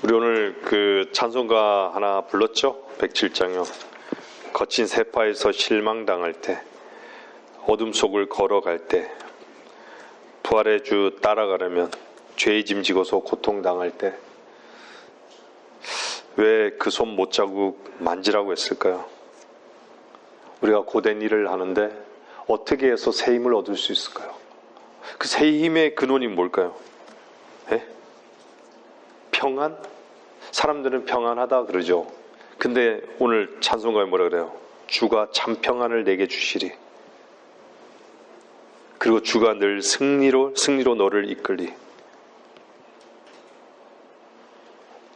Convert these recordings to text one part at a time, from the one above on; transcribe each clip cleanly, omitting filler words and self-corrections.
우리 오늘 그 찬송가 하나 불렀죠? 107장이요. 거친 세파에서 실망당할 때, 어둠 속을 걸어갈 때, 부활의 주 따라가려면 죄의 짐 지고서 고통당할 때, 왜 그 손 못자국 만지라고 했을까요? 우리가 고된 일을 하는데 어떻게 해서 새 힘을 얻을 수 있을까요? 그 새 힘의 근원이 뭘까요? 예? 평안? 사람들은 평안하다 그러죠. 근데 오늘 찬송가에 뭐라 그래요? 주가 참 평안을 내게 주시리. 그리고 주가 늘 승리로 너를 이끌리.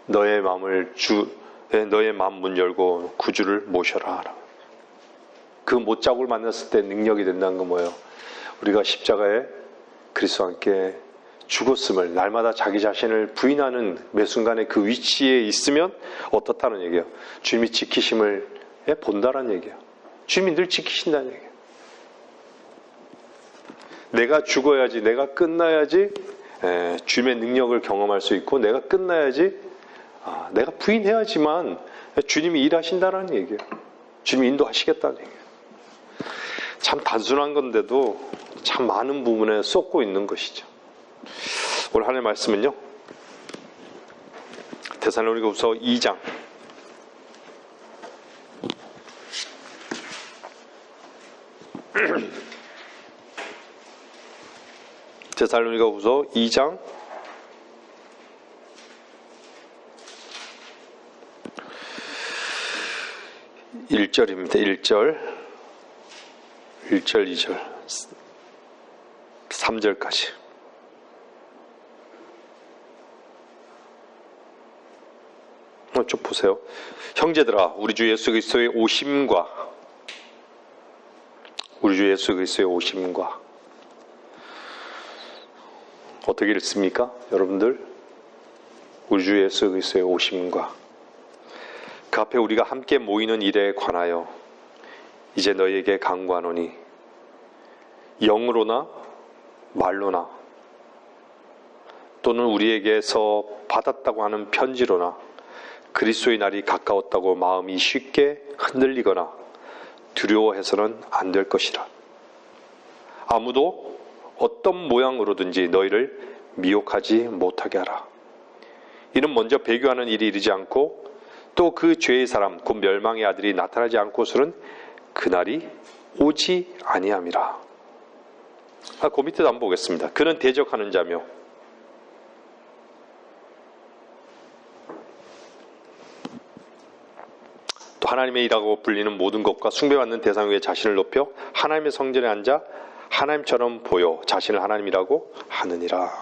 너의 마음 문 열고 구주를 모셔라. 그 못자국을 만났을 때 능력이 된다는 건 뭐예요? 우리가 십자가에 그리스도와 함께 죽었음을, 날마다 자기 자신을 부인하는 매 순간에 그 위치에 있으면 어떻다는 얘기예요? 주님이 지키심을 본다는 얘기예요. 주님이 늘 지키신다는 얘기예요. 내가 죽어야지, 내가 끝나야지 주님의 능력을 경험할 수 있고, 내가 끝나야지, 내가 부인해야지만 주님이 일하신다는 얘기예요. 주님이 인도하시겠다는 얘기예요. 참 단순한 건데도 참 많은 부분에 쏟고 있는 것이죠. 오늘 하나님의 말씀은요, 데살로니가후서 2장 1절입니다. 1절, 2절, 3절까지. 좀 보세요. 형제들아, 우리 주 예수 그리스도의 오심과 어떻게 읽습니까? 여러분들, 우리 주 예수 그리스도의 오심과 그 앞에 우리가 함께 모이는 일에 관하여 이제 너희에게 간구하노니, 영으로나 말로나 또는 우리에게서 받았다고 하는 편지로나 그리스도의 날이 가까웠다고 마음이 쉽게 흔들리거나 두려워해서는 안 될 것이라. 아무도 어떤 모양으로든지 너희를 미혹하지 못하게 하라. 이는 먼저 배교하는 일이 이르지 않고 또 그 죄의 사람 곧 멸망의 아들이 나타나지 않고서는 그날이 오지 아니함이라. 그 밑에도 한번 보겠습니다. 그는 대적하는 자며 또 하나님의 일하고 불리는 모든 것과 숭배받는 대상 위에 자신을 높여 하나님의 성전에 앉아 하나님처럼 보여 자신을 하나님이라고 하느니라.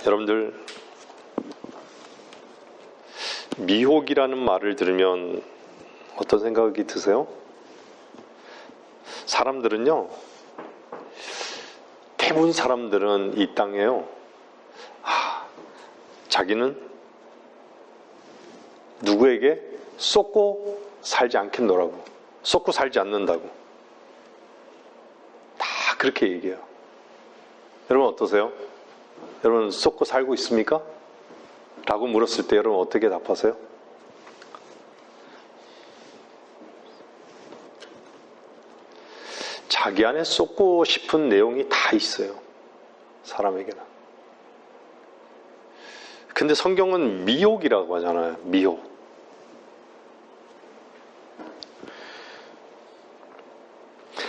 여러분들, 미혹이라는 말을 들으면 어떤 생각이 드세요? 사람들은요, 대부분 사람들은 이 땅에요, 자기는 누구에게 쏟고 살지 않겠노라고, 쏟고 살지 않는다고 다 그렇게 얘기해요. 여러분 어떠세요? 여러분 쏟고 살고 있습니까? 라고 물었을 때 여러분 어떻게 답하세요? 자기 안에 쏟고 싶은 내용이 다 있어요. 사람에게는. 근데 성경은 미혹이라고 하잖아요. 미혹.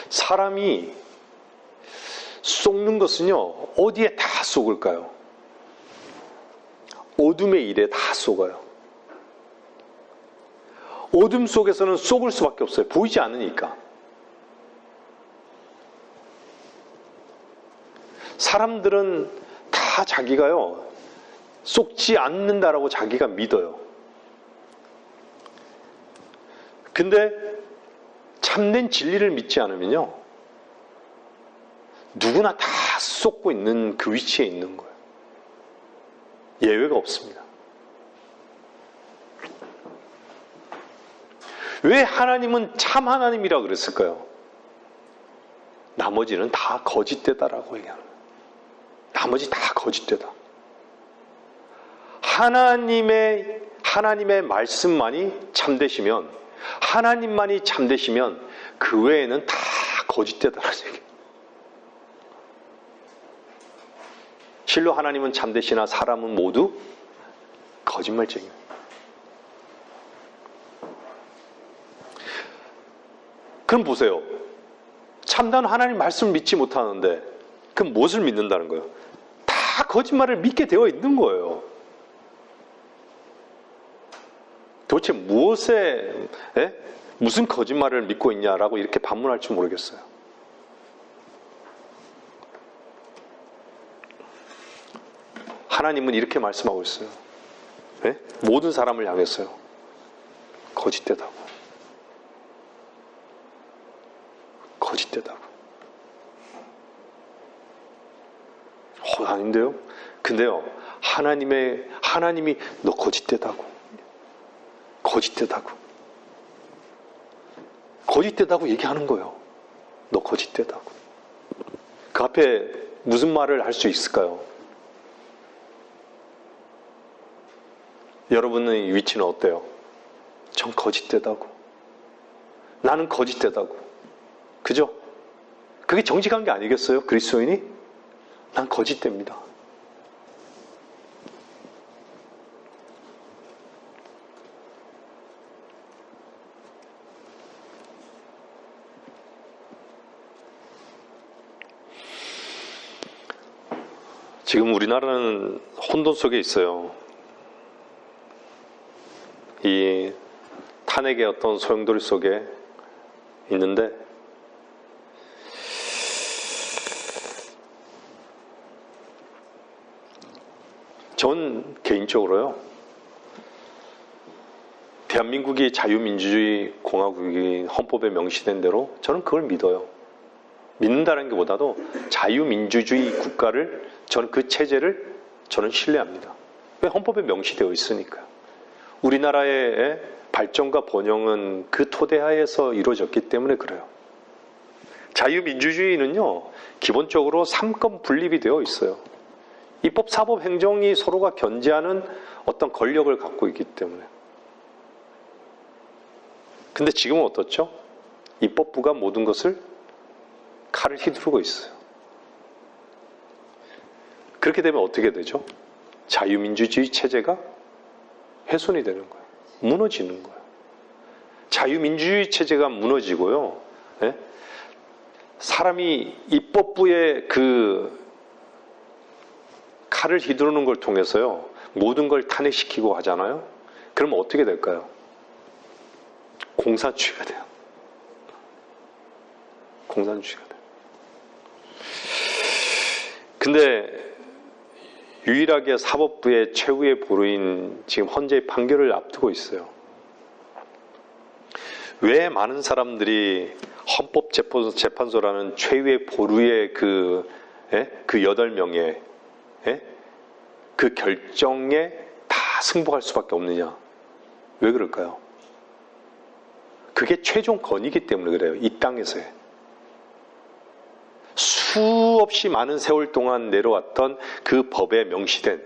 사람이 쏟는 것은요, 어디에 다 쏟을까요? 어둠의 일에 다 쏟아요. 어둠 속에서는 쏟을 수밖에 없어요. 보이지 않으니까. 사람들은 다 자기가요, 쏟지 않는다라고 자기가 믿어요. 근데 참된 진리를 믿지 않으면요, 누구나 다 쏟고 있는 그 위치에 있는 거예요. 예외가 없습니다. 왜 하나님은 참 하나님이라고 그랬을까요? 나머지는 다 거짓되다라고 얘기하는 거예요. 나머지 다 거짓되다. 하나님의 말씀만이 참되시면, 하나님만이 참되시면 그 외에는 다 거짓되다라는 얘기예요. 실로 하나님은 참되시나 사람은 모두 거짓말쟁이에요. 그럼 보세요. 참다운 하나님 말씀을 믿지 못하는데 그럼 무엇을 믿는다는 거예요? 다 거짓말을 믿게 되어 있는 거예요. 도대체 무슨 거짓말을 믿고 있냐라고 이렇게 반문할 줄 모르겠어요. 하나님은 이렇게 말씀하고 있어요. 모든 사람을 향했어요. 거짓되다고. 거짓되다고. 아닌데요? 근데요, 하나님이 너 거짓되다고. 거짓되다고. 거짓되다고 얘기하는 거예요. 너 거짓되다고. 그 앞에 무슨 말을 할 수 있을까요? 여러분의 위치는 어때요? 전 거짓되다고. 나는 거짓되다고. 그죠? 그게 정직한 게 아니겠어요? 그리스도인이? 난 거짓됩니다. 지금 우리나라는 혼돈 속에 있어요. 이 탄핵의 어떤 소용돌이 속에 있는데, 전 개인적으로요, 대한민국이 자유민주주의 공화국이 헌법에 명시된 대로 저는 그걸 믿어요. 믿는다는 게 보다도 자유민주주의 국가를, 저는 그 체제를 저는 신뢰합니다. 왜? 헌법에 명시되어 있으니까요. 우리나라의 발전과 번영은 그 토대하에서 이루어졌기 때문에 그래요. 자유민주주의는요, 기본적으로 3권 분립이 되어 있어요. 입법, 사법, 행정이 서로가 견제하는 어떤 권력을 갖고 있기 때문에. 근데 지금은 어떻죠? 입법부가 모든 것을 칼을 휘두르고 있어요. 그렇게 되면 어떻게 되죠? 자유민주주의 체제가 훼손이 되는 거예요. 무너지는 거예요. 자유민주주의 체제가 무너지고요. 사람이 입법부의 그 칼을 휘두르는 걸 통해서요, 모든 걸 탄핵시키고 하잖아요. 그러면 어떻게 될까요? 공산주의가 돼요. 공산주의가 돼요. 근데 유일하게 사법부의 최후의 보루인 지금 헌재의 판결을 앞두고 있어요. 왜 많은 사람들이 헌법재판소라는 최후의 보루의 그 8명의 그 결정에 다 승복할 수밖에 없느냐? 왜 그럴까요? 그게 최종 권위이기 때문에 그래요. 이 땅에서의. 수없이 많은 세월 동안 내려왔던 그 법에 명시된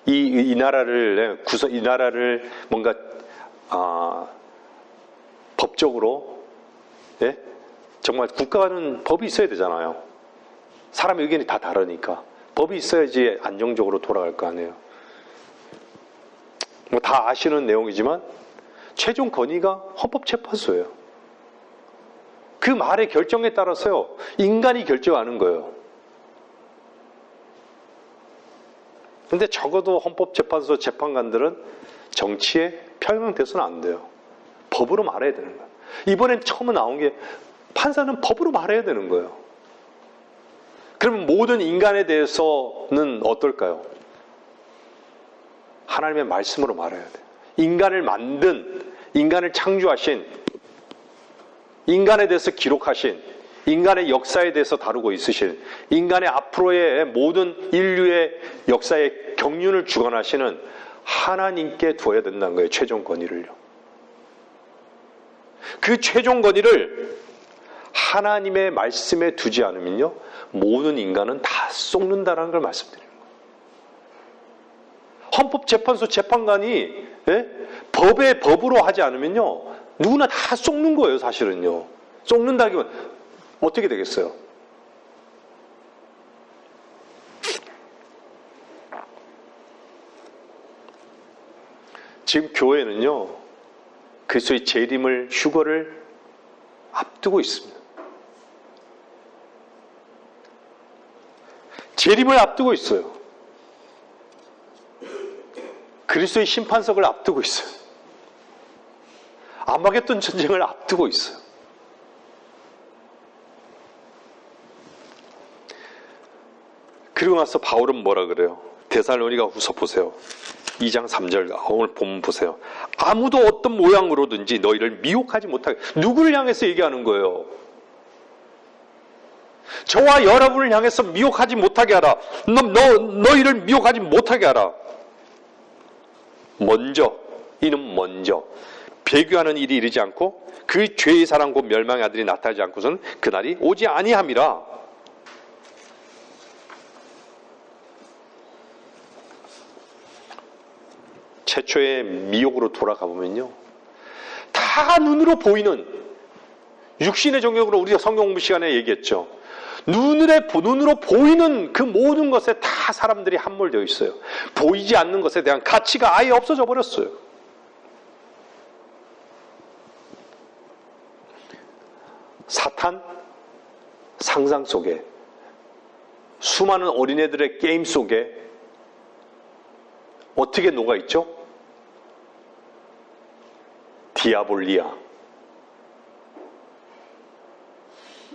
이 나라를 뭔가 법적으로 정말 국가는 법이 있어야 되잖아요. 사람의 의견이 다 다르니까 법이 있어야지 안정적으로 돌아갈 거 아니에요. 뭐 다 아시는 내용이지만 최종 권위가 헌법재판소예요. 그 말의 결정에 따라서요, 인간이 결정하는 거예요. 근데 적어도 헌법재판소 재판관들은 정치에 편향돼서는 안 돼요. 법으로 말해야 되는 거예요. 이번엔 처음 나온 게 판사는 법으로 말해야 되는 거예요. 그러면 모든 인간에 대해서는 어떨까요? 하나님의 말씀으로 말해야 돼요. 인간을 만든, 인간을 창조하신, 인간에 대해서 기록하신, 인간의 역사에 대해서 다루고 있으신, 인간의 앞으로의 모든 인류의 역사의 경륜을 주관하시는 하나님께 두어야 된다는 거예요. 최종 권위를요. 그 최종 권위를 하나님의 말씀에 두지 않으면요, 모든 인간은 다 썩는다는 걸 말씀드립니다. 헌법재판소 재판관이 법의 법으로 하지 않으면요, 누구나 다 썩는 거예요. 사실은요. 썩는다기만 어떻게 되겠어요? 지금 교회는요, 그리스도의 재림을, 휴거를 앞두고 있습니다. 재림을 앞두고 있어요. 그리스도의 심판석을 앞두고 있어요. 아마겟돈 전쟁을 앞두고 있어요. 그리고 나서 바울은 뭐라 그래요? 데살로니가 후서 보세요. 2장 3절 오늘 본문 보세요. 아무도 어떤 모양으로든지 너희를 미혹하지 못하게. 누구를 향해서 얘기하는 거예요? 저와 여러분을 향해서 미혹하지 못하게 하라. 너희를 미혹하지 못하게 하라. 먼저, 이는 먼저 배교하는 일이 이르지 않고 그 죄의 사랑 곧 멸망의 아들이 나타나지 않고서는 그날이 오지 아니함이라. 최초의 미혹으로 돌아가 보면요, 다 눈으로 보이는, 육신의 정욕으로 우리가 성경 공부 시간에 얘기했죠. 눈으로 보이는 그 모든 것에 다 사람들이 함몰되어 있어요. 보이지 않는 것에 대한 가치가 아예 없어져 버렸어요. 사탄 상상 속에, 수많은 어린애들의 게임 속에 어떻게 녹아있죠? 디아볼리아.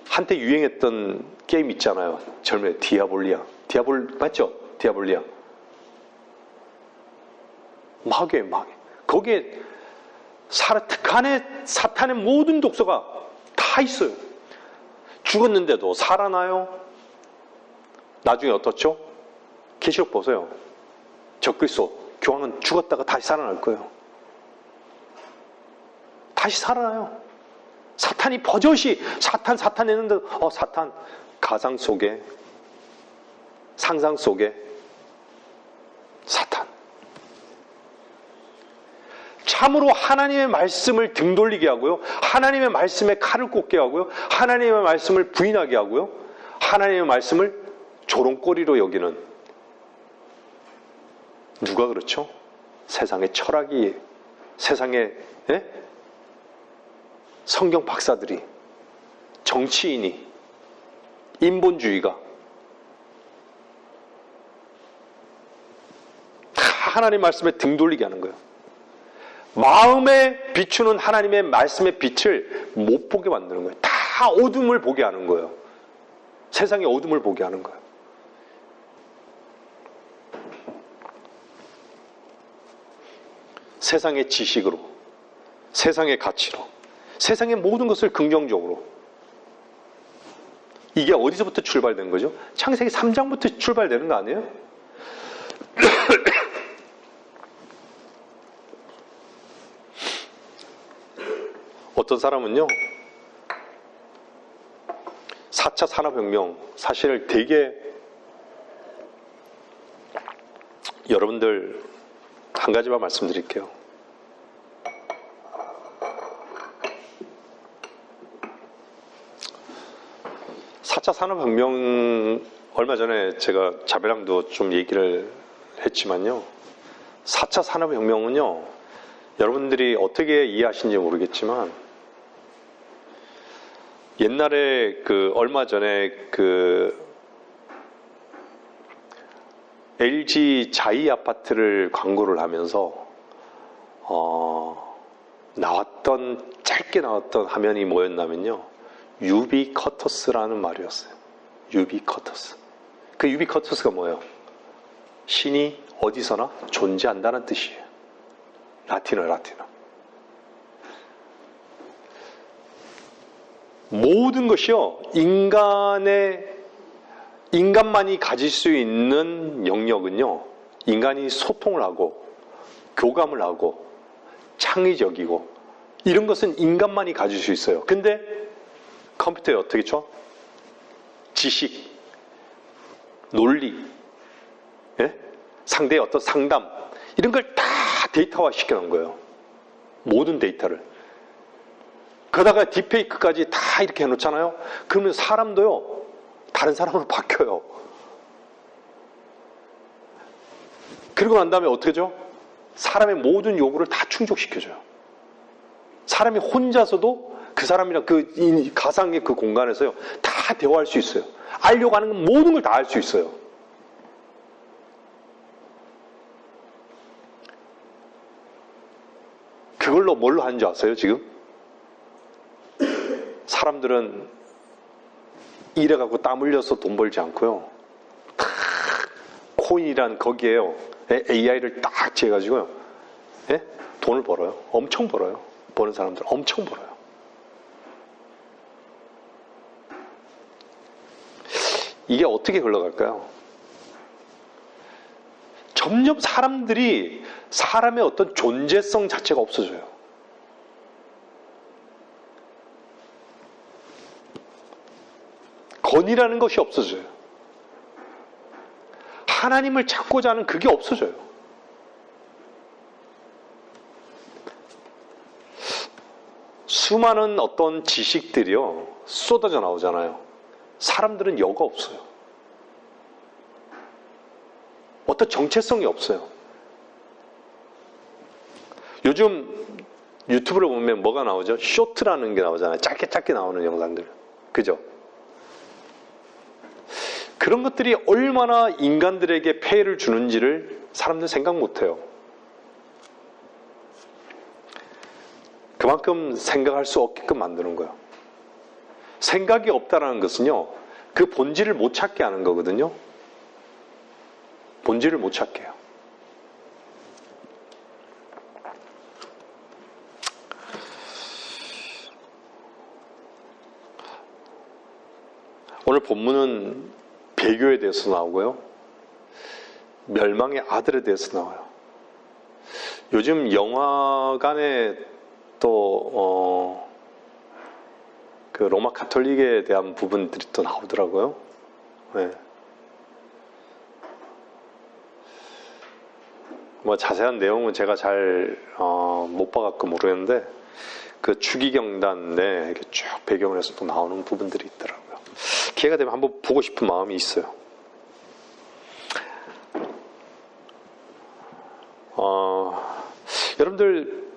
한때 유행했던 게임 있잖아요. 젊은 디아볼리아. 맞죠? 디아볼리아. 마귀. 거기에 안에 사탄의 모든 독소가 다 있어요. 죽었는데도 살아나요. 나중에 어떻죠? 계시록 보세요. 적그리스도 교황은 죽었다가 다시 살아날 거예요. 다시 살아나요. 사탄이 버젓이 사탄 했는데 사탄 가상 속에, 상상 속에 사탄. 참으로 하나님의 말씀을 등 돌리게 하고요, 하나님의 말씀에 칼을 꽂게 하고요, 하나님의 말씀을 부인하게 하고요, 하나님의 말씀을 조롱거리로 여기는, 누가 그렇죠? 세상의 철학이, 세상의 성경 박사들이, 정치인이, 인본주의가 다 하나님 말씀에 등 돌리게 하는 거예요. 마음에 비추는 하나님의 말씀의 빛을 못 보게 만드는 거예요. 다 어둠을 보게 하는 거예요. 세상의 어둠을 보게 하는 거예요. 세상의 지식으로, 세상의 가치로, 세상의 모든 것을 긍정적으로. 이게 어디서부터 출발된 거죠? 창세기 3장부터 출발되는 거 아니에요? 어떤 사람은요, 4차 산업혁명, 사실 되게, 여러분들 한 가지만 말씀드릴게요. (4차) 산업혁명, 얼마 전에 제가 자배랑도 좀 얘기를 했지만요, 4차 산업혁명은요, 여러분들이 어떻게 이해하시는지 모르겠지만, 옛날에 얼마 전에 LG 자이 아파트를 광고를 하면서 짧게 나왔던 화면이 뭐였냐면요, 유비쿼터스라는 말이었어요. 유비쿼터스. 그 유비쿼터스가 뭐예요? 신이 어디서나 존재한다는 뜻이에요. 라틴어. 모든 것이요, 인간만이 가질 수 있는 영역은요, 인간이 소통을 하고, 교감을 하고, 창의적이고, 이런 것은 인간만이 가질 수 있어요. 근데 컴퓨터에 어떻게 쳐? 지식, 논리, 예? 상대의 어떤 상담, 이런 걸 다 데이터화 시켜놓은 거예요. 모든 데이터를. 그러다가 딥페이크까지 다 이렇게 해놓잖아요. 그러면 사람도요, 다른 사람으로 바뀌어요. 그리고 난 다음에 어떻게 하죠? 사람의 모든 요구를 다 충족시켜줘요. 사람이 혼자서도 그 사람이랑 그 가상의 그 공간에서요, 다 대화할 수 있어요. 알려고 하는 건 모든 걸 다 알 수 있어요. 그걸로 뭘로 하는 줄 아세요, 지금? 사람들은 일해갖고 땀 흘려서 돈 벌지 않고요. 다 코인이란 거기에요. AI를 딱 지어가지고요. 예? 돈을 벌어요. 엄청 벌어요. 버는 사람들 엄청 벌어요. 이게 어떻게 흘러갈까요? 점점 사람들이 사람의 어떤 존재성 자체가 없어져요. 건이라는 것이 없어져요. 하나님을 찾고자 하는 그게 없어져요. 수많은 어떤 지식들이요, 쏟아져 나오잖아요. 사람들은 여가 없어요. 어떤 정체성이 없어요. 요즘 유튜브를 보면 뭐가 나오죠? 쇼트라는 게 나오잖아요. 짧게 짧게 나오는 영상들. 그죠? 그런 것들이 얼마나 인간들에게 폐해를 주는지를 사람들 생각 못해요. 그만큼 생각할 수 없게끔 만드는 거예요. 생각이 없다는 것은요, 그 본질을 못 찾게 하는 거거든요. 본질을 못 찾게 해요. 오늘 본문은 배교에 대해서 나오고요. 멸망의 아들에 대해서 나와요. 요즘 영화관에 또 그 로마 가톨릭에 대한 부분들이 또 나오더라고요. 네. 뭐 자세한 내용은 제가 잘 못 봐갖고 모르겠는데, 그 추기경단에 이렇게 쭉 배경을 해서 또 나오는 부분들이 있더라고요. 기회가 되면 한번 보고 싶은 마음이 있어요. 여러분들,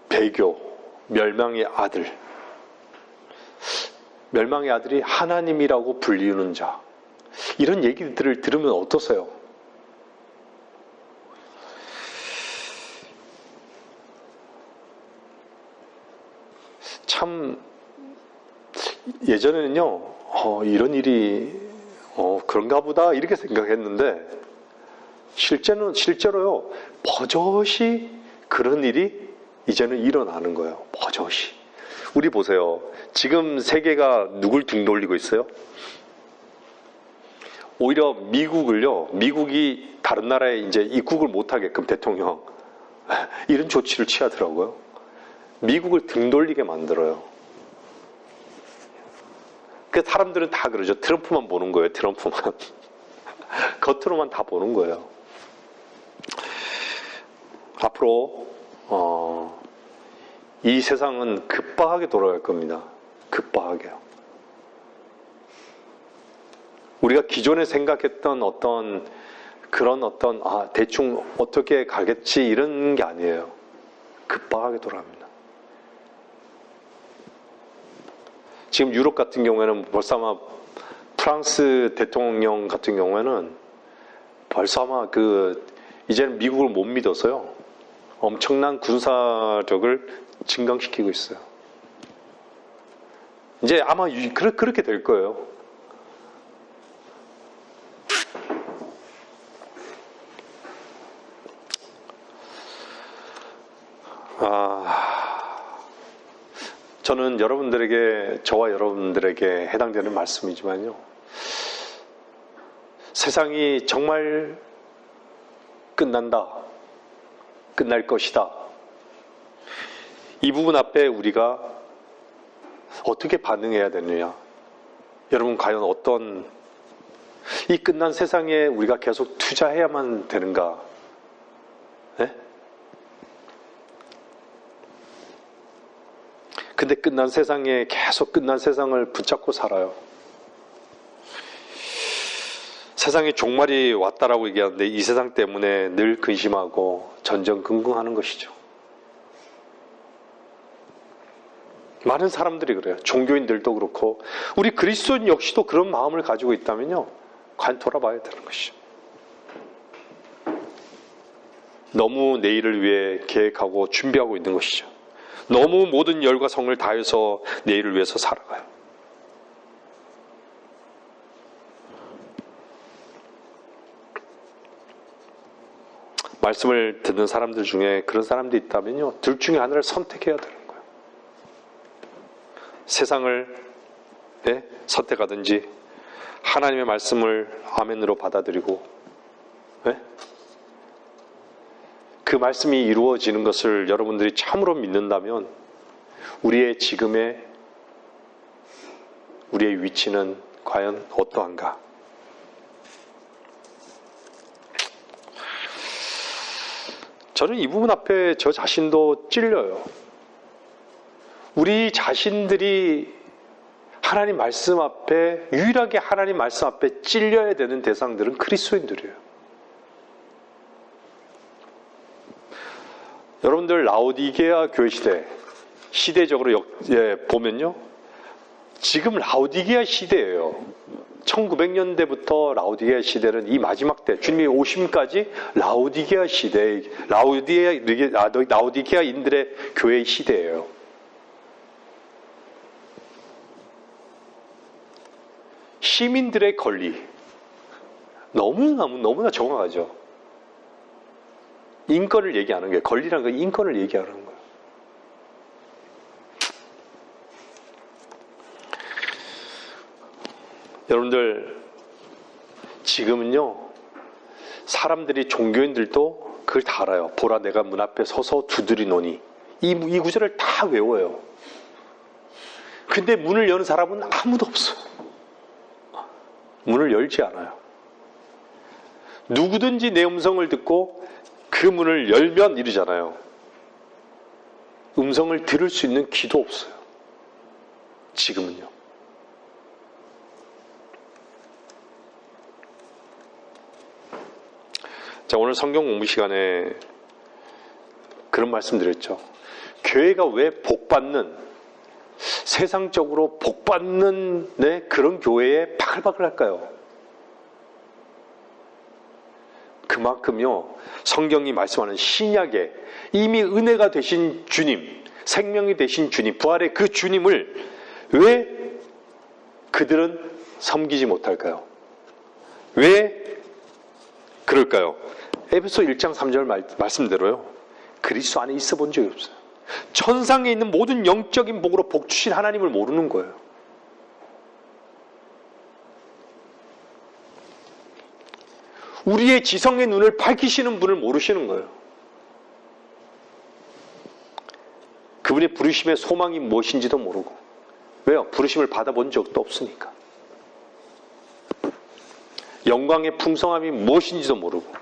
배교, 멸망의 아들, 멸망의 아들이 하나님이라고 불리우는 자, 이런 얘기들을 들으면 어떠세요? 참 예전에는요, 이런 일이 그런가 보다 이렇게 생각했는데, 실제로요, 버젓이 그런 일이 이제는 일어나는 거예요. 버젓이. 우리 보세요. 지금 세계가 누굴 등 돌리고 있어요? 오히려 미국이 다른 나라에 이제 입국을 못하게끔 대통령 이런 조치를 취하더라고요. 미국을 등 돌리게 만들어요. 그 사람들은 다 그러죠. 트럼프만 보는 거예요. 트럼프만. 겉으로만 다 보는 거예요. 앞으로 이 세상은 급박하게 돌아갈 겁니다. 급박하게요. 우리가 기존에 생각했던 대충 어떻게 가겠지 이런 게 아니에요. 급박하게 돌아갑니다. 지금 유럽 같은 경우에는 벌써 아마 프랑스 대통령 같은 경우에는 벌써 아마 이제는 미국을 못 믿어서요, 엄청난 군사력을 증강시키고 있어요. 이제 아마 그렇게 될 거예요. 저는 저와 여러분들에게 해당되는 말씀이지만요, 세상이 정말 끝난다, 끝날 것이다, 이 부분 앞에 우리가 어떻게 반응해야 되느냐? 여러분, 과연 어떤, 이 끝난 세상에 우리가 계속 투자해야만 되는가? 네? 근데 끝난 세상에 계속 끝난 세상을 붙잡고 살아요. 세상에 종말이 왔다라고 얘기하는데 이 세상 때문에 늘 근심하고 전전긍긍하는 것이죠. 많은 사람들이 그래요. 종교인들도 그렇고 우리 그리스도인 역시도 그런 마음을 가지고 있다면요, 과연 돌아봐야 되는 것이죠. 너무 내일을 위해 계획하고 준비하고 있는 것이죠. 너무 모든 열과 성을 다해서 내일을 위해서 살아가요. 말씀을 듣는 사람들 중에 그런 사람들이 있다면요, 둘 중에 하나를 선택해야 되는 거예요. 세상을 선택하든지 하나님의 말씀을 아멘으로 받아들이고 그 말씀이 이루어지는 것을 여러분들이 참으로 믿는다면 우리의 지금의 우리의 위치는 과연 어떠한가? 저는 이 부분 앞에 저 자신도 찔려요. 우리 자신들이 하나님 말씀 앞에, 유일하게 하나님 말씀 앞에 찔려야 되는 대상들은 그리스도인들이에요. 여러분들 라오디게아 교회 시대적으로 보면요, 지금 라오디게아 시대예요. 1900년대부터 라오디게아 시대는 이 마지막 때, 주님이 오심까지 라오디게아 시대, 라오디게아인들의 교회의 시대예요. 시민들의 권리, 너무나 정확하죠. 인권을 얘기하는 거예요. 권리라는 건 인권을 얘기하는 거예요. 여러분들, 지금은요, 사람들이, 종교인들도 그걸 다 알아요. 보라, 내가 문 앞에 서서 두드리노니. 이 구절을 다 외워요. 근데 문을 여는 사람은 아무도 없어요. 문을 열지 않아요. 누구든지 내 음성을 듣고 그 문을 열면 이러잖아요. 음성을 들을 수 있는 귀도 없어요. 지금은요. 자, 오늘 성경 공부 시간에 그런 말씀 드렸죠. 교회가 왜 복받는, 세상적으로 복받는 그런 교회에 바글바글 할까요? 그만큼요, 성경이 말씀하는 신약에 이미 은혜가 되신 주님, 생명이 되신 주님, 부활의 그 주님을 왜 그들은 섬기지 못할까요? 왜 그럴까요? 에베소 1장 3절 말씀대로요, 그리스도 안에 있어 본 적이 없어요. 천상에 있는 모든 영적인 복으로 복 주신 하나님을 모르는 거예요. 우리의 지성의 눈을 밝히시는 분을 모르시는 거예요. 그분의 부르심의 소망이 무엇인지도 모르고. 왜요? 부르심을 받아본 적도 없으니까. 영광의 풍성함이 무엇인지도 모르고,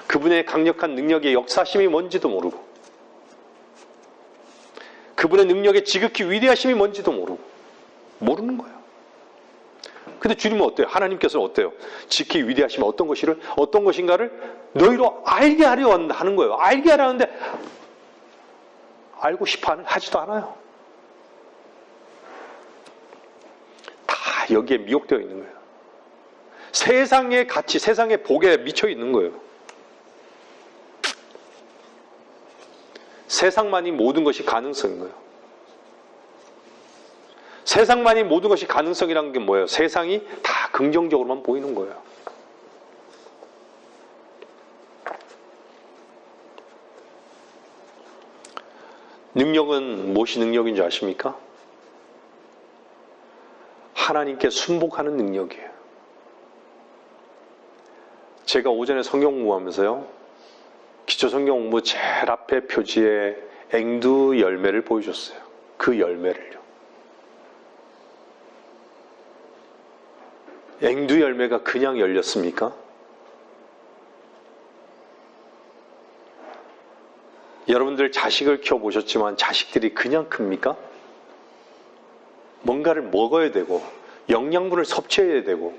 그분의 강력한 능력의 역사심이 뭔지도 모르고, 그분의 능력의 지극히 위대하심이 뭔지도 모르는 거예요. 근데 주님은 어때요? 하나님께서는 어때요? 지극히 위대하심이 어떤 것인가를 너희로 알게 하려 하는 거예요. 알게 하려 하는데 알고 싶어 하지도 않아요. 다 여기에 미혹되어 있는 거예요. 세상의 가치, 세상의 복에 미쳐 있는 거예요. 세상만이 모든 것이 가능성인 거예요. 세상만이 모든 것이 가능성이라는 게 뭐예요? 세상이 다 긍정적으로만 보이는 거예요. 능력은 무엇이 능력인 줄 아십니까? 하나님께 순복하는 능력이에요. 제가 오전에 성경 공부하면서요, 기초 성경 공부 제일 앞에 표지에 앵두 열매를 보여줬어요. 그 열매를요. 앵두 열매가 그냥 열렸습니까? 여러분들 자식을 키워보셨지만 자식들이 그냥 큽니까? 뭔가를 먹어야 되고 영양분을 섭취해야 되고,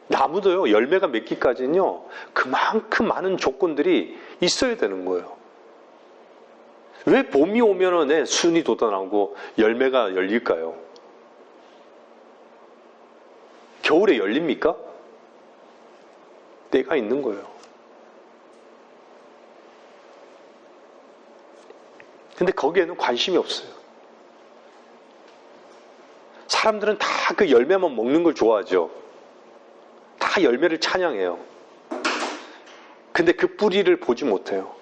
나무도요 열매가 맺기까지는요 그만큼 많은 조건들이 있어야 되는 거예요. 왜 봄이 오면은 순이 돋아나고 열매가 열릴까요? 겨울에 열립니까? 때가 있는 거예요. 근데 거기에는 관심이 없어요. 사람들은 다 그 열매만 먹는 걸 좋아하죠. 다 열매를 찬양해요. 근데 그 뿌리를 보지 못해요.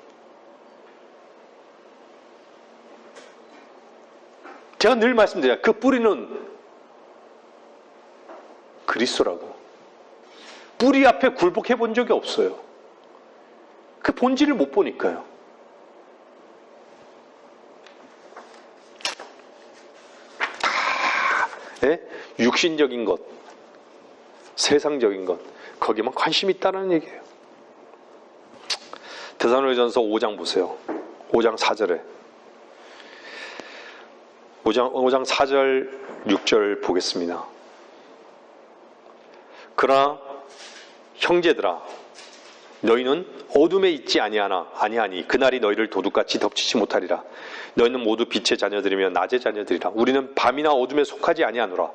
제가 늘 말씀드려요. 그 뿌리는 그리스도라고. 뿌리 앞에 굴복해 본 적이 없어요. 그 본질을 못 보니까요. 다 육신적인 것, 세상적인 것, 거기만 관심이 있다는 얘기예요. 데살로니가전서 5장 보세요. 5장 4절에 5장 4절 6절 보겠습니다. 그러나 형제들아, 너희는 어둠에 있지 아니하니 그날이 너희를 도둑같이 덮치지 못하리라. 너희는 모두 빛의 자녀들이며 낮의 자녀들이라. 우리는 밤이나 어둠에 속하지 아니하노라.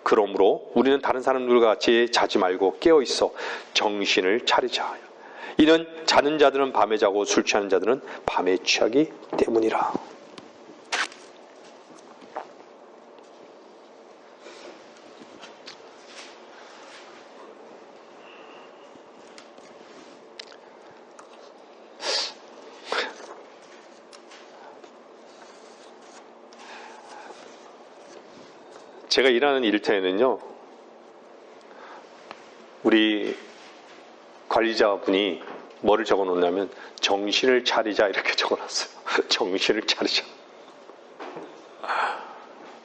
그러므로 우리는 다른 사람들과 같이 자지 말고 깨어 있어 정신을 차리자. 이는 자는 자들은 밤에 자고 술 취하는 자들은 밤에 취하기 때문이라. 제가 일하는 일터에는요, 우리 관리자분이 뭐를 적어 놓냐면 정신을 차리자 이렇게 적어 놨어요. 정신을 차리자.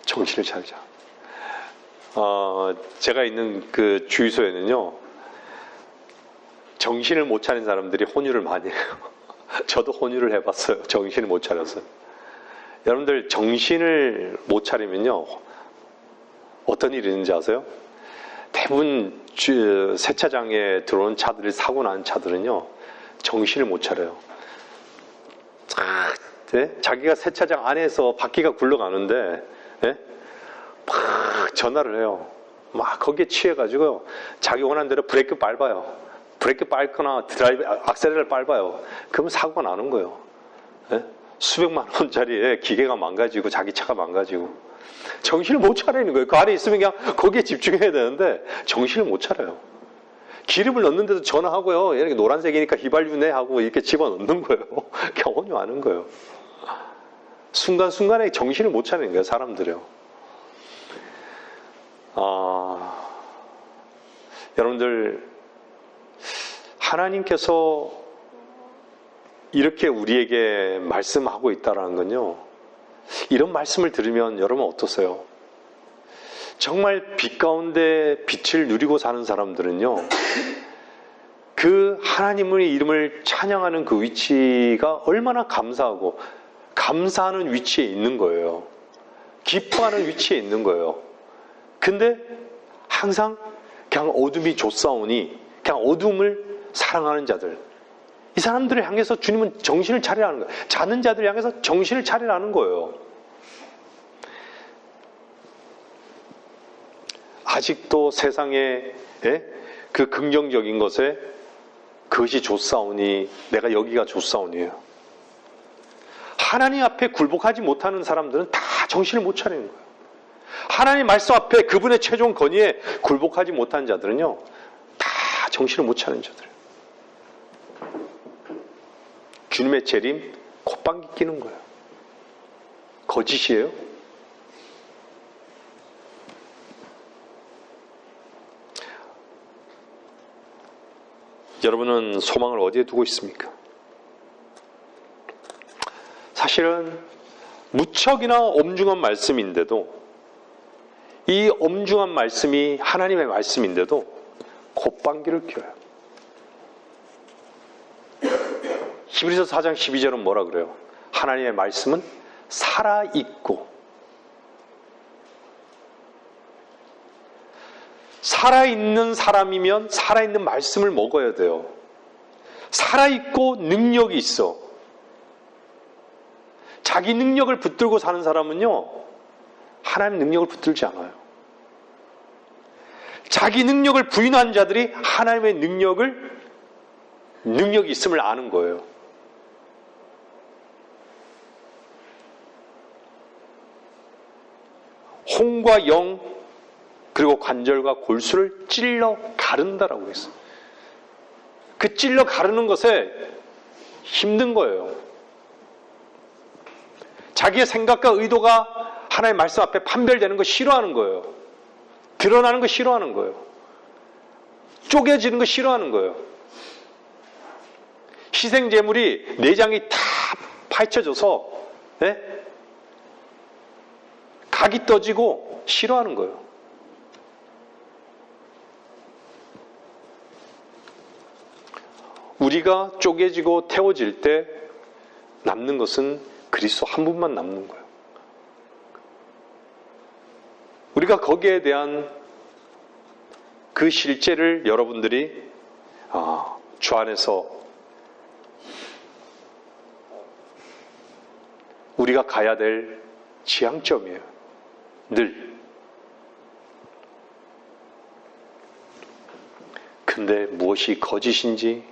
정신을 차리자. 제가 있는 그 주유소에는요, 정신을 못 차린 사람들이 혼유를 많이 해요. 저도 혼유를 해봤어요. 정신을 못 차려서. 여러분들 정신을 못 차리면요, 어떤 일이 있는지 아세요? 대부분 세차장에 들어오는 차들이 사고 난 차들은요, 정신을 못 차려요. 자기가 세차장 안에서 바퀴가 굴러가는데 막 전화를 해요. 막 거기에 취해가지고 자기 원하는 대로 브레이크 밟아요. 브레이크 밟거나 악셀레를 밟아요. 그러면 사고가 나는 거예요. 수백만 원짜리 기계가 망가지고 자기 차가 망가지고. 정신을 못 차리는 거예요. 그 안에 있으면 그냥 거기에 집중해야 되는데 정신을 못 차려요. 기름을 넣는데도 전화하고요. 이렇게 노란색이니까 휘발유 내 하고 이렇게 집어넣는 거예요. 경험이 많은 거예요. 순간순간에 정신을 못 차리는 거예요. 사람들이요. 여러분들, 하나님께서 이렇게 우리에게 말씀하고 있다는 건요, 이런 말씀을 들으면 여러분 어떠세요? 정말 빛 가운데 빛을 누리고 사는 사람들은요, 그 하나님의 이름을 찬양하는 그 위치가 얼마나 감사하고 감사하는 위치에 있는 거예요. 기뻐하는 위치에 있는 거예요. 근데 항상 그냥 어둠이 좁사오니 그냥 어둠을 사랑하는 자들, 이 사람들을 향해서 주님은 정신을 차리라는 거예요. 자는 자들을 향해서 정신을 차리라는 거예요. 아직도 세상에 그 긍정적인 것에 그것이 좋사오니 내가 여기가 좋사오니에요. 하나님 앞에 굴복하지 못하는 사람들은 다 정신을 못 차리는 거예요. 하나님 말씀 앞에 그분의 최종 건의에 굴복하지 못한 자들은요, 다 정신을 못 차리는 자들이에요. 주님의 재림 콧방귀 끼는 거예요. 거짓이에요? 여러분은 소망을 어디에 두고 있습니까? 사실은 무척이나 엄중한 말씀인데도 이 엄중한 말씀이 하나님의 말씀인데도 콧방귀를 뀌어요. 히브리서 4장 12절은 뭐라 그래요? 하나님의 말씀은 살아있고, 살아있는 사람이면 살아있는 말씀을 먹어야 돼요. 살아있고 능력이 있어. 자기 능력을 붙들고 사는 사람은요, 하나님 능력을 붙들지 않아요. 자기 능력을 부인한 자들이 하나님의 능력이 있음을 아는 거예요. 혼과 영, 그리고 관절과 골수를 찔러 가른다라고 했어요. 그 찔러 가르는 것에 힘든 거예요. 자기의 생각과 의도가 하나님의 말씀 앞에 판별되는 거 싫어하는 거예요. 드러나는 거 싫어하는 거예요. 쪼개지는 거 싫어하는 거예요. 희생제물이 내장이 다 파헤쳐져서 각이 떠지고 싫어하는 거예요. 우리가 쪼개지고 태워질 때 남는 것은 그리스도 한 분만 남는 거예요. 우리가 거기에 대한 그 실제를 여러분들이 주 안에서 우리가 가야 될 지향점이에요. 늘. 근데 무엇이 거짓인지,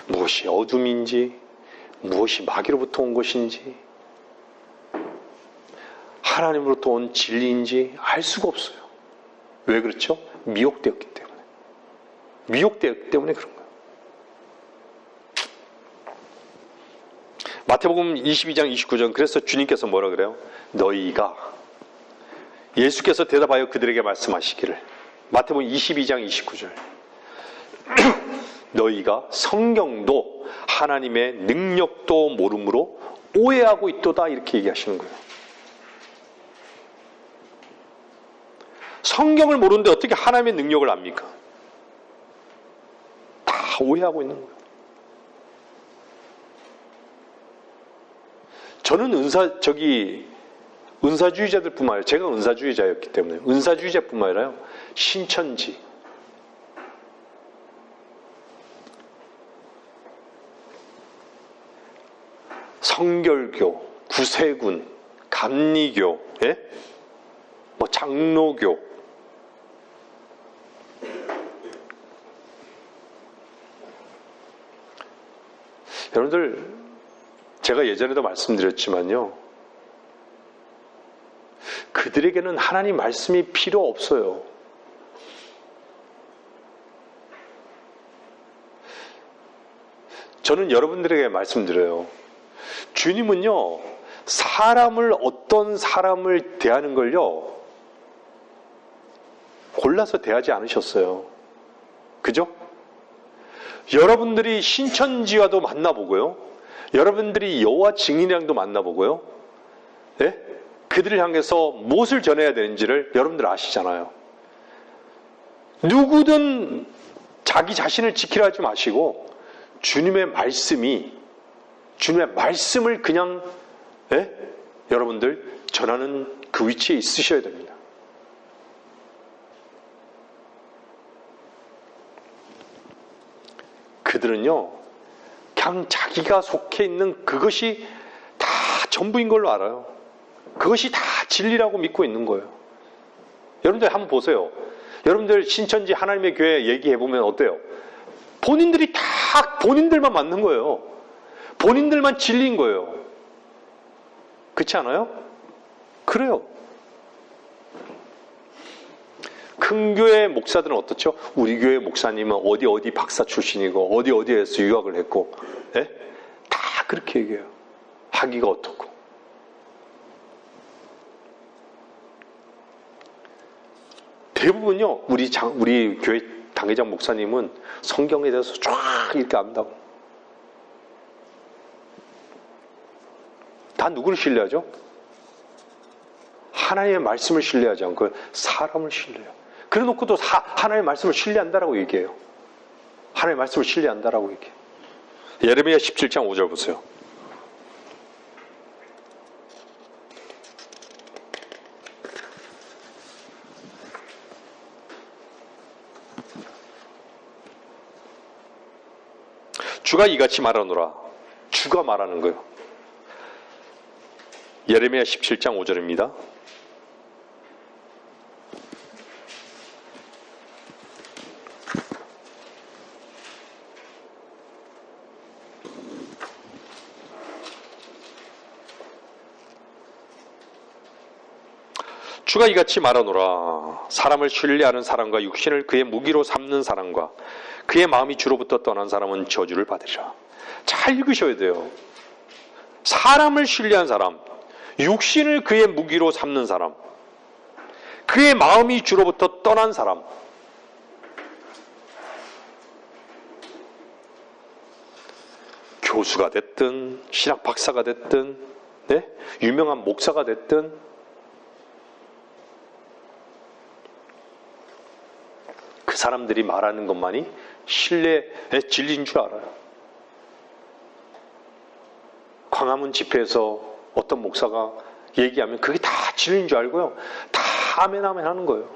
무엇이 어둠인지, 무엇이 마귀로부터 온 것인지, 하나님으로부터 온 진리인지 알 수가 없어요. 왜 그렇죠? 미혹되었기 때문에. 미혹되었기 때문에 그런 거예요. 마태복음 22장 29절, 그래서 주님께서 뭐라 그래요? 너희가, 예수께서 대답하여 그들에게 말씀하시기를, 마태복음 22장 29절, 너희가 성경도 하나님의 능력도 모름으로 오해하고 있도다, 이렇게 얘기하시는 거예요. 성경을 모르는데 어떻게 하나님의 능력을 압니까? 다 오해하고 있는 거예요. 저는 은사주의자들뿐만 아니라, 제가 은사주의자였기 때문에 은사주의자뿐만 아니라 신천지, 성결교, 구세군, 감리교, 장로교, 여러분들, 제가 예전에도 말씀드렸지만요, 그들에게는 하나님 말씀이 필요 없어요. 저는 여러분들에게 말씀드려요. 주님은요, 어떤 사람을 대하는 걸요, 골라서 대하지 않으셨어요. 그죠? 여러분들이 신천지와도 만나보고요, 여러분들이 여호와 증인이랑도 만나보고요, 그들을 향해서 무엇을 전해야 되는지를 여러분들 아시잖아요. 누구든 자기 자신을 지키라 하지 마시고 주님의 말씀을 그냥 여러분들 전하는 그 위치에 있으셔야 됩니다. 그들은요, 그냥 자기가 속해 있는 그것이 다 전부인 걸로 알아요. 그것이 다 진리라고 믿고 있는 거예요. 여러분들 한번 보세요. 여러분들 신천지 하나님의 교회 얘기해보면 어때요? 본인들이 다 본인들만 맞는 거예요. 본인들만 진리인 거예요. 그렇지 않아요? 그래요. 큰 교회 목사들은 어떻죠? 우리 교회 목사님은 어디 박사 출신이고 어디에서 유학을 했고, 다 그렇게 얘기해요. 하기가 어떻고. 대부분요, 우리 교회 당회장 목사님은 성경에 대해서 쫙 이렇게 안다고. 다 누구를 신뢰하죠? 하나님의 말씀을 신뢰하지 않고 사람을 신뢰해요. 그래 놓고도 하나님의 말씀을 신뢰한다라고 얘기해요. 하나님의 말씀을 신뢰한다라고 얘기해요. 예레미야 17장 5절 보세요. 주가 이같이 말하노라. 주가 말하는 거예요. 예레미야 17장 5절입니다. 주가 이같이 말하노라. 사람을 신뢰하는 사람과 육신을 그의 무기로 삼는 사람과 그의 마음이 주로부터 떠난 사람은 저주를 받으리라. 잘 읽으셔야 돼요. 사람을 신뢰한 사람, 육신을 그의 무기로 삼는 사람, 그의 마음이 주로부터 떠난 사람, 교수가 됐든 신학 박사가 됐든 네? 유명한 목사가 됐든 그 사람들이 말하는 것만이 신뢰의 진리인 줄 알아요. 광화문 집회에서 어떤 목사가 얘기하면 그게 다 진리인 줄 알고요. 다 아멘 아멘 하는 거예요.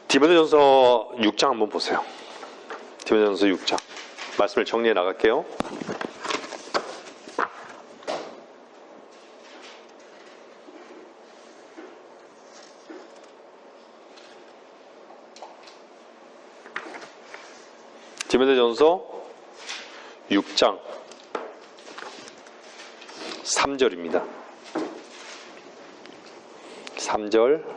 디모데전서 6장 한번 보세요. 디모데전서 6장. 말씀을 정리해 나갈게요. 디모데전서 6장 3절입니다. 3절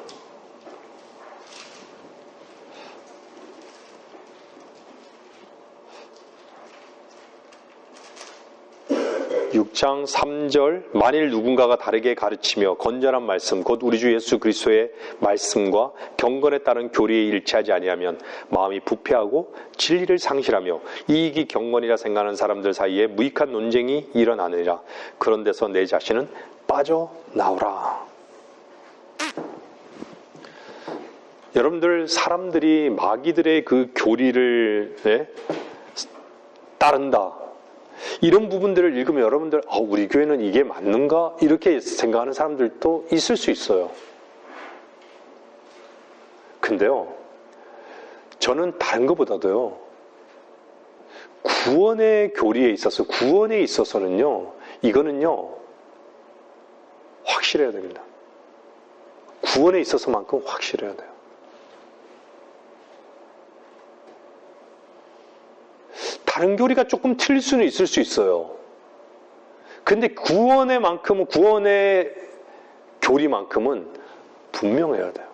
6장 3절 만일 누군가가 다르게 가르치며 건전한 말씀 곧 우리 주 예수 그리스도의 말씀과 경건에 따른 교리에 일치하지 아니하면 마음이 부패하고 진리를 상실하며 이익이 경건이라 생각하는 사람들 사이에 무익한 논쟁이 일어나느니라. 그런 데서 내 자신은 빠져나오라. 여러분들 사람들이 마귀들의 그 교리를 따른다. 이런 부분들을 읽으면 여러분들 우리 교회는 이게 맞는가? 이렇게 생각하는 사람들도 있을 수 있어요. 근데요. 저는 다른 것보다도요. 구원의 교리에 있어서 구원에 있어서는요. 이거는요. 확실해야 됩니다. 구원에 있어서만큼 확실해야 돼요. 다른 교리가 조금 틀릴 수는 있을 수 있어요. 근데 구원의 교리만큼은 분명해야 돼요.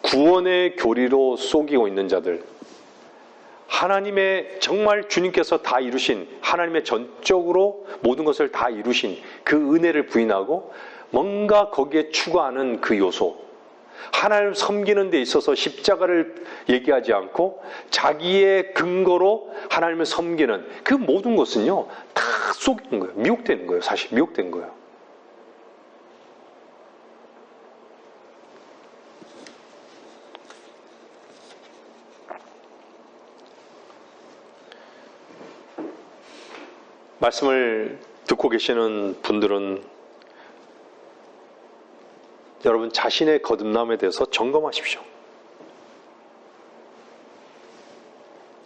구원의 교리로 속이고 있는 자들, 하나님의 정말 주님께서 다 이루신 하나님의 전적으로 모든 것을 다 이루신 그 은혜를 부인하고 뭔가 거기에 추가하는 그 요소, 하나님을 섬기는 데 있어서 십자가를 얘기하지 않고 자기의 근거로 하나님을 섬기는 그 모든 것은요 다 속이는 거예요. 미혹되는 거예요. 사실 미혹된 거예요. 말씀을 듣고 계시는 분들은 여러분 자신의 거듭남에 대해서 점검하십시오.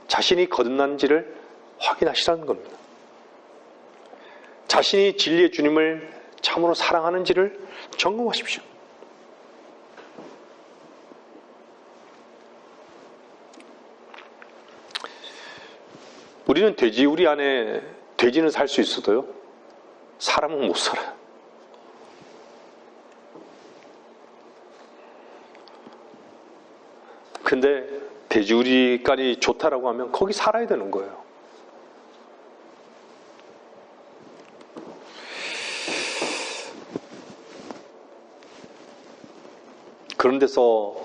자신이 거듭난지를 확인하시라는 겁니다. 자신이 진리의 주님을 참으로 사랑하는지를 점검하십시오. 우리는 우리 안에 돼지는 살 수 있어도요, 사람은 못 살아요. 근데 돼지우리까지 좋다라고 하면 거기 살아야 되는 거예요. 그런 데서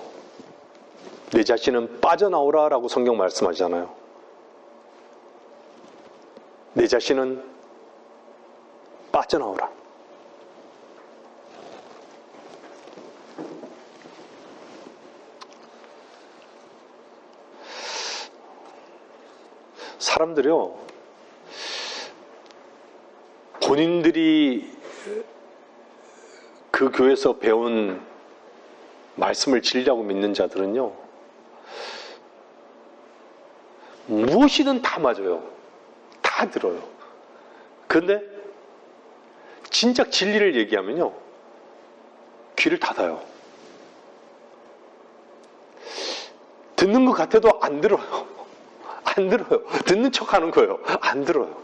내 자신은 빠져나오라라고 성경 말씀하잖아요. 내 자신은 빠져나오라. 사람들이요, 본인들이 그 교회에서 배운 말씀을 진리라고 믿는 자들은요, 무엇이든 다 맞아요. 다 들어요. 그런데 진짜 진리를 얘기하면요, 귀를 닫아요. 듣는 것 같아도 안 들어요. 안 들어요. 듣는 척 하는 거예요. 안 들어요.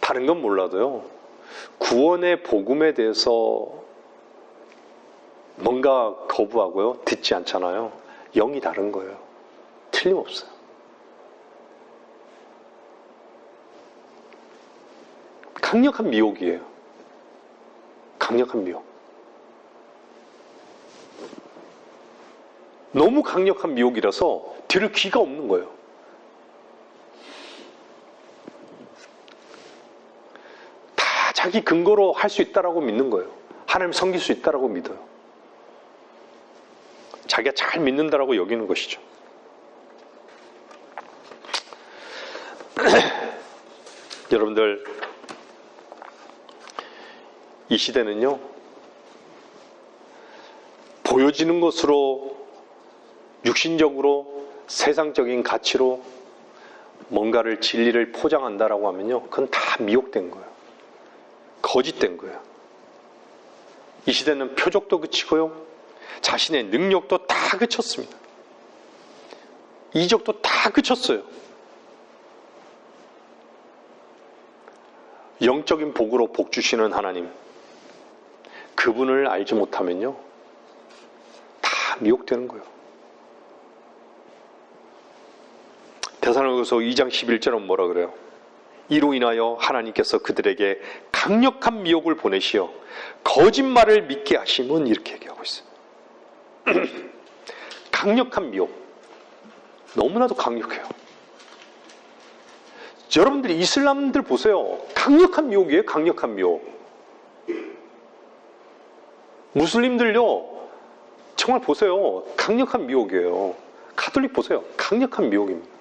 다른 건 몰라도요, 구원의 복음에 대해서 뭔가 거부하고요, 듣지 않잖아요. 영이 다른 거예요. 틀림없어요. 강력한 미혹이에요. 강력한 미혹. 너무 강력한 미혹이라서 들을 귀가 없는 거예요. 다 자기 근거로 할 수 있다라고 믿는 거예요. 하나님 섬길 수 있다라고 믿어요. 자기가 잘 믿는다라고 여기는 것이죠. 여러분들, 이 시대는요, 보여지는 것으로, 육신적으로, 세상적인 가치로 뭔가를, 진리를 포장한다라고 하면요, 그건 다 미혹된 거예요. 거짓된 거예요. 이 시대는 표적도 그치고요, 자신의 능력도 다 그쳤습니다. 이적도 다 그쳤어요. 영적인 복으로 복 주시는 하나님, 그분을 알지 못하면요, 다 미혹되는 거예요. 데살로니가서 2장 11절은 뭐라 그래요? 이로 인하여 하나님께서 그들에게 강력한 미혹을 보내시어 거짓말을 믿게 하심은, 이렇게 얘기하고 있어요. 강력한 미혹. 너무나도 강력해요. 여러분들이 이슬람들 보세요. 강력한 미혹이에요. 강력한 미혹. 무슬림들요, 정말 보세요. 강력한 미혹이에요. 가톨릭 보세요. 강력한 미혹입니다.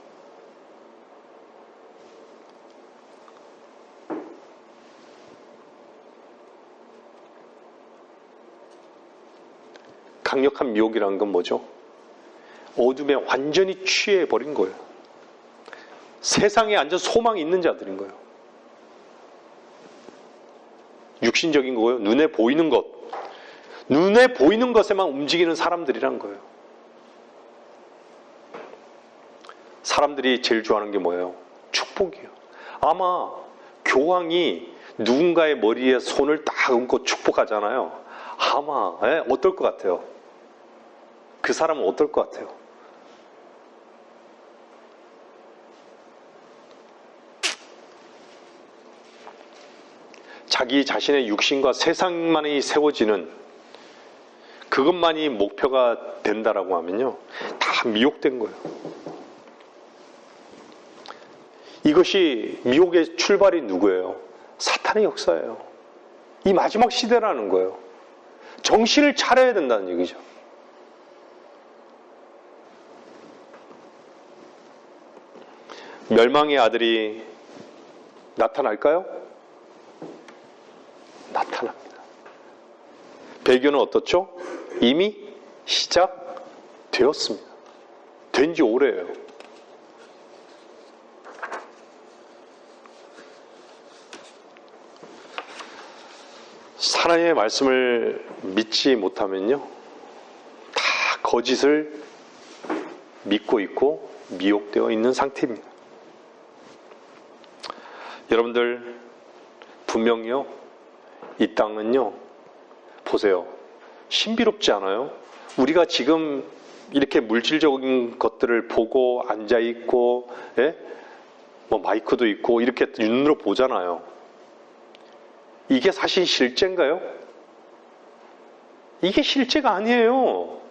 강력한 미혹이라는 건 뭐죠? 어둠에 완전히 취해버린 거예요. 세상에 완전 소망이 있는 자들인 거예요. 육신적인 거예요. 눈에 보이는 것. 눈에 보이는 것에만 움직이는 사람들이란 거예요. 사람들이 제일 좋아하는 게 뭐예요? 축복이에요. 아마 교황이 누군가의 머리에 손을 딱 얹고 축복하잖아요. 아마 어떨 것 같아요? 그 사람은 어떨 것 같아요? 자기 자신의 육신과 세상만이 세워지는 그것만이 목표가 된다라고 하면요, 다 미혹된 거예요. 이것이 미혹의 출발이 누구예요? 사탄의 역사예요. 이 마지막 시대라는 거예요. 정신을 차려야 된다는 얘기죠. 멸망의 아들이 나타날까요? 나타납니다. 배교는 어떻죠? 이미 시작되었습니다. 된 지 오래예요. 하나님의 말씀을 믿지 못하면요, 다 거짓을 믿고 있고 미혹되어 있는 상태입니다. 여러분들, 분명히요, 이 땅은요, 보세요. 신비롭지 않아요? 우리가 지금 이렇게 물질적인 것들을 보고 앉아있고, 예? 뭐 마이크도 있고 이렇게 눈으로 보잖아요. 이게 사실 실제인가요? 이게 실제가 아니에요.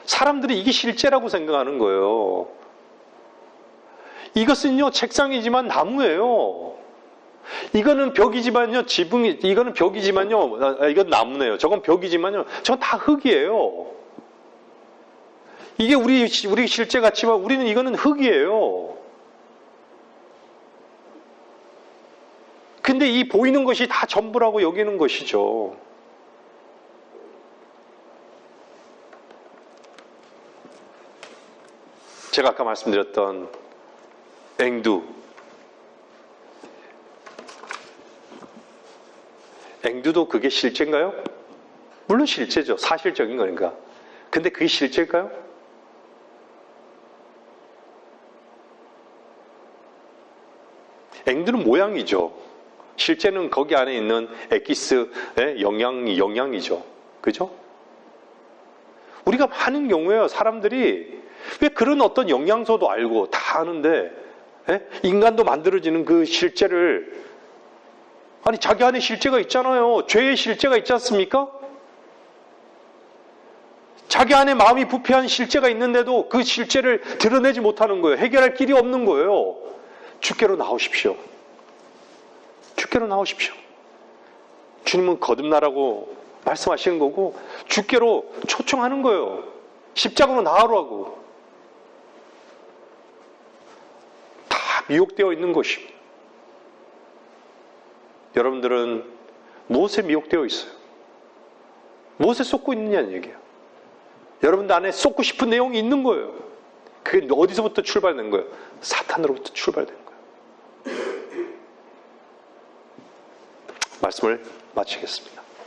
사람들이 이게 실제라고 생각하는 거예요. 이것은요, 책상이지만 나무예요. 이거는 벽이지만요, 이거는 벽이지만요, 이건 나무네요. 저건 벽이지만요, 저건 다 흙이에요. 이게 우리 실제 같지만 우리는 이거는 흙이에요. 근데 이 보이는 것이 다 전부라고 여기는 것이죠. 제가 아까 말씀드렸던 앵두도 그게 실제인가요? 물론 실제죠. 사실적인 거니까. 근데 그게 실제일까요? 앵두는 모양이죠. 실제는 거기 안에 있는 엑기스의 영양이죠. 그죠? 우리가 많은 경우에요, 사람들이 왜 그런 어떤 영양소도 알고 다 아는데, 인간도 만들어지는 그 실제를, 아니, 자기 안에 실제가 있잖아요. 죄의 실제가 있지 않습니까? 자기 안에 마음이 부패한 실제가 있는데도 그 실제를 드러내지 못하는 거예요. 해결할 길이 없는 거예요. 주께로 나오십시오. 주께로 나오십시오. 주님은 거듭나라고 말씀하시는 거고 주께로 초청하는 거예요. 십자가로 나으라고. 다 미혹되어 있는 것입니다. 여러분들은 무엇에 미혹되어 있어요? 무엇에 쏟고 있느냐는 얘기예요. 여러분들 안에 쏟고 싶은 내용이 있는 거예요. 그게 어디서부터 출발된 거예요? 사탄으로부터 출발된 거예요. 말씀을 마치겠습니다.